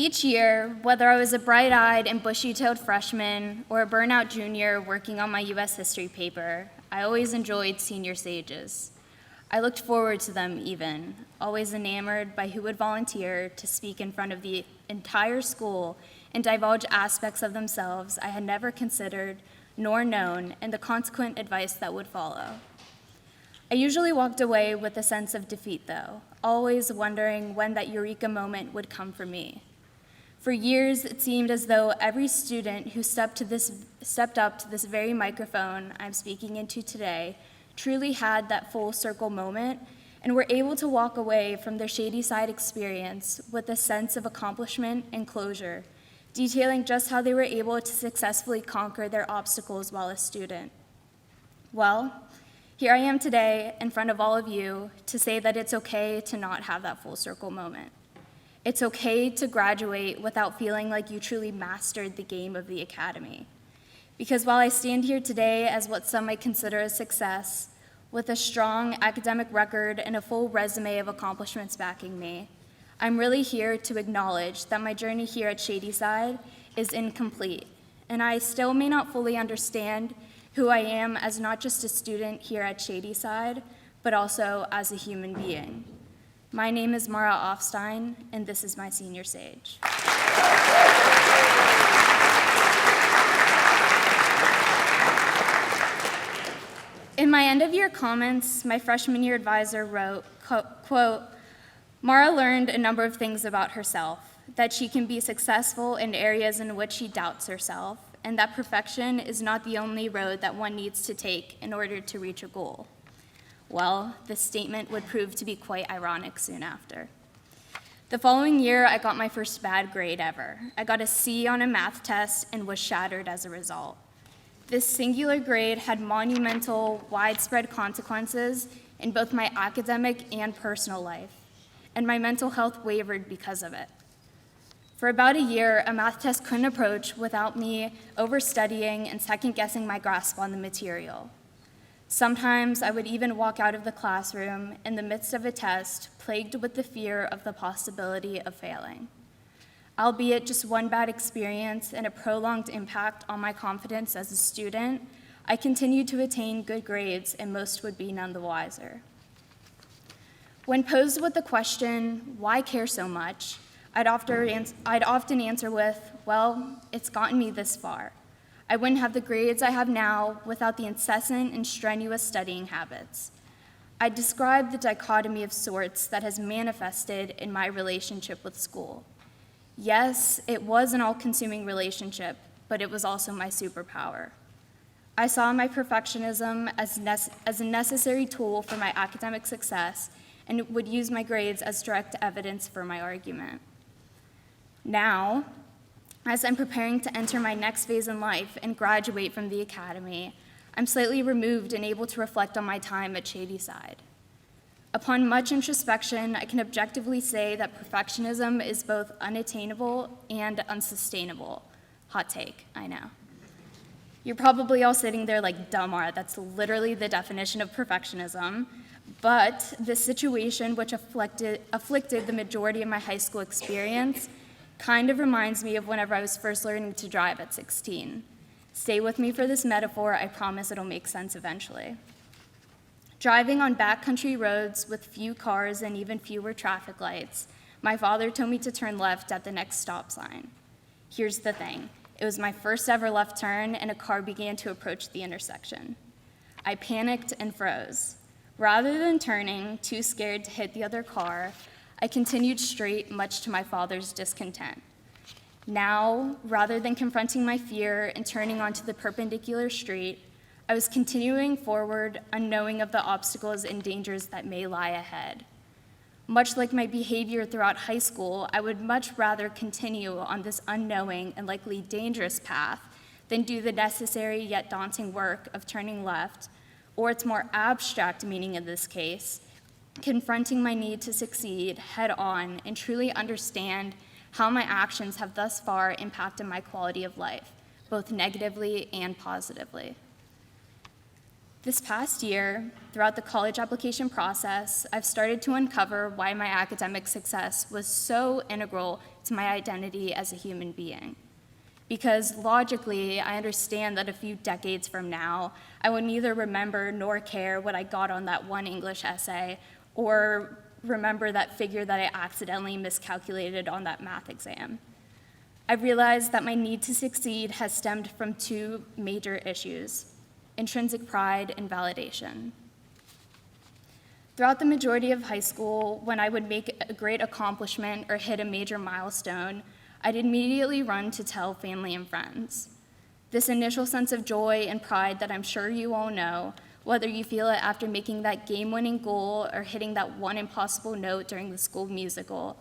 Each year, whether I was a bright-eyed and bushy-tailed freshman or a burnout junior working on my U.S. history paper, I always enjoyed senior stages. I looked forward to them even, always enamored by who would volunteer to speak in front of the entire school and divulge aspects of themselves I had never considered nor known, and the consequent advice that would follow. I usually walked away with a sense of defeat, though, always wondering when that eureka moment would come for me. For years, it seemed as though every student who stepped up to this very microphone I'm speaking into today truly had that full circle moment and were able to walk away from their Shady Side experience with a sense of accomplishment and closure, detailing just how they were able to successfully conquer their obstacles while a student. Well, here I am today in front of all of you to say that it's okay to not have that full circle moment. It's okay to graduate without feeling like you truly mastered the game of the academy. Because while I stand here today as what some might consider a success, with a strong academic record and a full resume of accomplishments backing me, I'm really here to acknowledge that my journey here at Shady Side is incomplete, and I still may not fully understand who I am as not just a student here at Shady Side, but also as a human being. My name is Maura, and this is my senior sage. In my end-of-year comments, my freshman year advisor wrote, quote, Maura learned a number of things about herself, that she can be successful in areas in which she doubts herself, and that perfection is not the only road that one needs to take in order to reach a goal. Well, this statement would prove to be quite ironic soon after. The following year, I got my first bad grade ever. I got a C on a math test and was shattered as a result. This singular grade had monumental, widespread consequences in both my academic and personal life, and my mental health wavered because of it. For about a year, a math test couldn't approach without me overstudying and second-guessing my grasp on the material. Sometimes I would even walk out of the classroom in the midst of a test, plagued with the fear of the possibility of failing. Albeit just one bad experience and a prolonged impact on my confidence as a student, I continued to attain good grades, and most would be none the wiser. When posed with the question, why care so much, I'd often answer with, well, it's gotten me this far. I wouldn't have the grades I have now without the incessant and strenuous studying habits. I describe the dichotomy of sorts that has manifested in my relationship with school. Yes, it was an all-consuming relationship, but it was also my superpower. I saw my perfectionism as a necessary tool for my academic success and would use my grades as direct evidence for my argument. Now, as I'm preparing to enter my next phase in life and graduate from the academy, I'm slightly removed and able to reflect on my time at Shady Side. Upon much introspection, I can objectively say that perfectionism is both unattainable and unsustainable. Hot take, I know. You're probably all sitting there like, duh, Maura, that's literally the definition of perfectionism. But this situation, which afflicted the majority of my high school experience, kind of reminds me of whenever I was first learning to drive at 16. Stay with me for this metaphor, I promise it'll make sense eventually. Driving on backcountry roads with few cars and even fewer traffic lights, my father told me to turn left at the next stop sign. Here's the thing, it was my first ever left turn and a car began to approach the intersection. I panicked and froze. Rather than turning, too scared to hit the other car, I continued straight, much to my father's discontent. Now, rather than confronting my fear and turning onto the perpendicular street, I was continuing forward, unknowing of the obstacles and dangers that may lie ahead. Much like my behavior throughout high school, I would much rather continue on this unknowing and likely dangerous path than do the necessary yet daunting work of turning left, or its more abstract meaning in this case, confronting my need to succeed head on and truly understand how my actions have thus far impacted my quality of life, both negatively and positively. This past year, throughout the college application process, I've started to uncover why my academic success was so integral to my identity as a human being. Because logically, I understand that a few decades from now, I will neither remember nor care what I got on that one English essay, or remember that figure that I accidentally miscalculated on that math exam. I realized that my need to succeed has stemmed from two major issues: intrinsic pride and validation. Throughout the majority of high school, when I would make a great accomplishment or hit a major milestone, I'd immediately run to tell family and friends. This initial sense of joy and pride that I'm sure you all know, whether you feel it after making that game-winning goal or hitting that one impossible note during the school musical,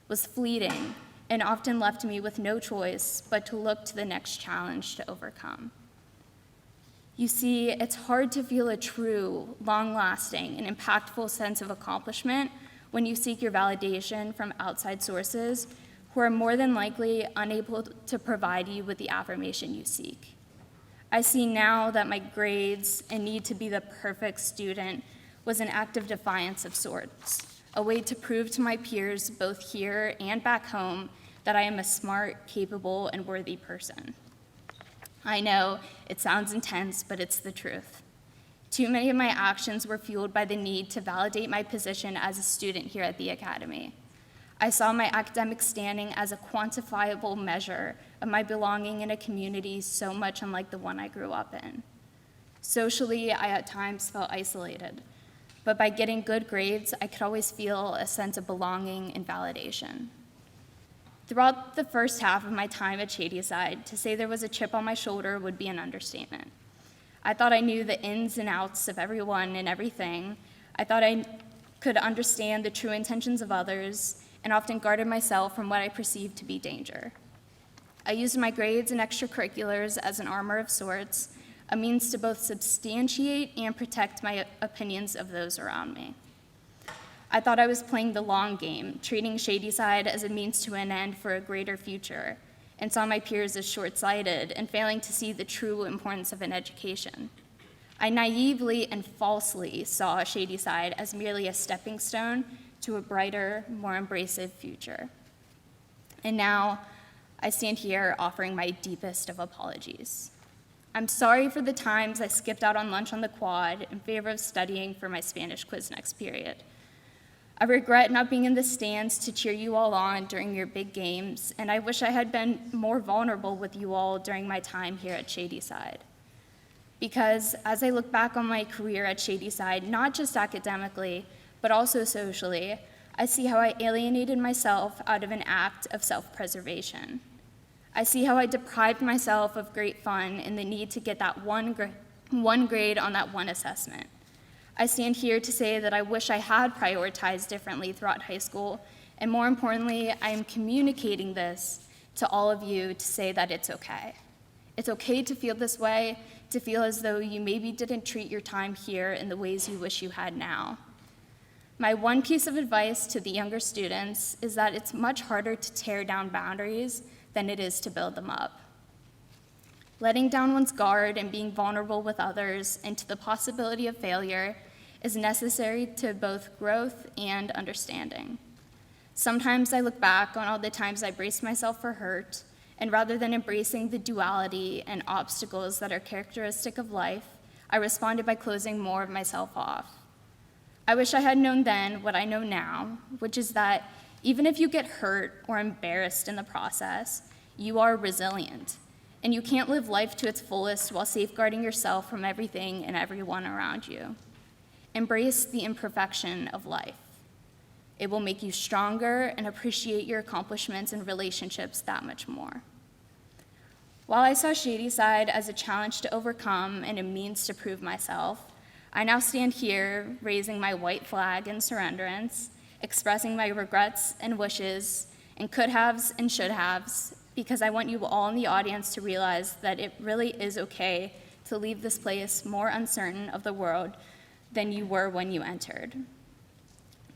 was fleeting and often left me with no choice but to look to the next challenge to overcome. You see, it's hard to feel a true, long-lasting, and impactful sense of accomplishment when you seek your validation from outside sources who are more than likely unable to provide you with the affirmation you seek. I see now that my grades and need to be the perfect student was an act of defiance of sorts, a way to prove to my peers, both here and back home, that I am a smart, capable, and worthy person. I know it sounds intense, but it's the truth. Too many of my actions were fueled by the need to validate my position as a student here at the Academy. I saw my academic standing as a quantifiable measure of my belonging in a community so much unlike the one I grew up in. Socially, I at times felt isolated, but by getting good grades, I could always feel a sense of belonging and validation. Throughout the first half of my time at Shady Side, to say there was a chip on my shoulder would be an understatement. I thought I knew the ins and outs of everyone and everything. I thought I could understand the true intentions of others, and often guarded myself from what I perceived to be danger. I used my grades and extracurriculars as an armor of sorts, a means to both substantiate and protect my opinions of those around me. I thought I was playing the long game, treating Shady Side as a means to an end for a greater future, and saw my peers as short-sighted and failing to see the true importance of an education. I naively and falsely saw Shady Side as merely a stepping stone to a brighter, more embracive future. And now, I stand here offering my deepest of apologies. I'm sorry for the times I skipped out on lunch on the quad in favor of studying for my Spanish quiz next period. I regret not being in the stands to cheer you all on during your big games, and I wish I had been more vulnerable with you all during my time here at Shady Side. Because as I look back on my career at Shady Side, not just academically, but also socially, I see how I alienated myself out of an act of self-preservation. I see how I deprived myself of great fun in the need to get that one grade on that one assessment. I stand here to say that I wish I had prioritized differently throughout high school, and more importantly, I am communicating this to all of you to say that it's okay. It's okay to feel this way, to feel as though you maybe didn't treat your time here in the ways you wish you had now. My one piece of advice to the younger students is that it's much harder to tear down boundaries than it is to build them up. Letting down one's guard and being vulnerable with others and to the possibility of failure is necessary to both growth and understanding. Sometimes I look back on all the times I braced myself for hurt, and rather than embracing the duality and obstacles that are characteristic of life, I responded by closing more of myself off. I wish I had known then what I know now, which is that even if you get hurt or embarrassed in the process, you are resilient, and you can't live life to its fullest while safeguarding yourself from everything and everyone around you. Embrace the imperfection of life. It will make you stronger and appreciate your accomplishments and relationships that much more. While I saw Shady Side as a challenge to overcome and a means to prove myself, I now stand here raising my white flag in surrenderance, expressing my regrets and wishes and could-haves and should-haves, because I want you all in the audience to realize that it really is okay to leave this place more uncertain of the world than you were when you entered.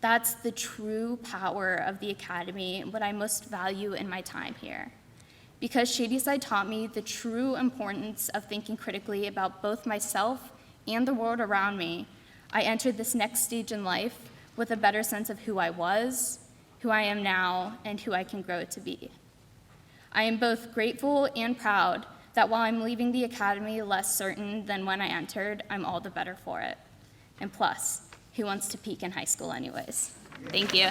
That's the true power of the Academy and what I most value in my time here. Because Shady Side taught me the true importance of thinking critically about both myself and the world around me, I entered this next stage in life with a better sense of who I was, who I am now, and who I can grow to be. I am both grateful and proud that while I'm leaving the academy less certain than when I entered, I'm all the better for it. And plus, who wants to peak in high school anyways? Thank you.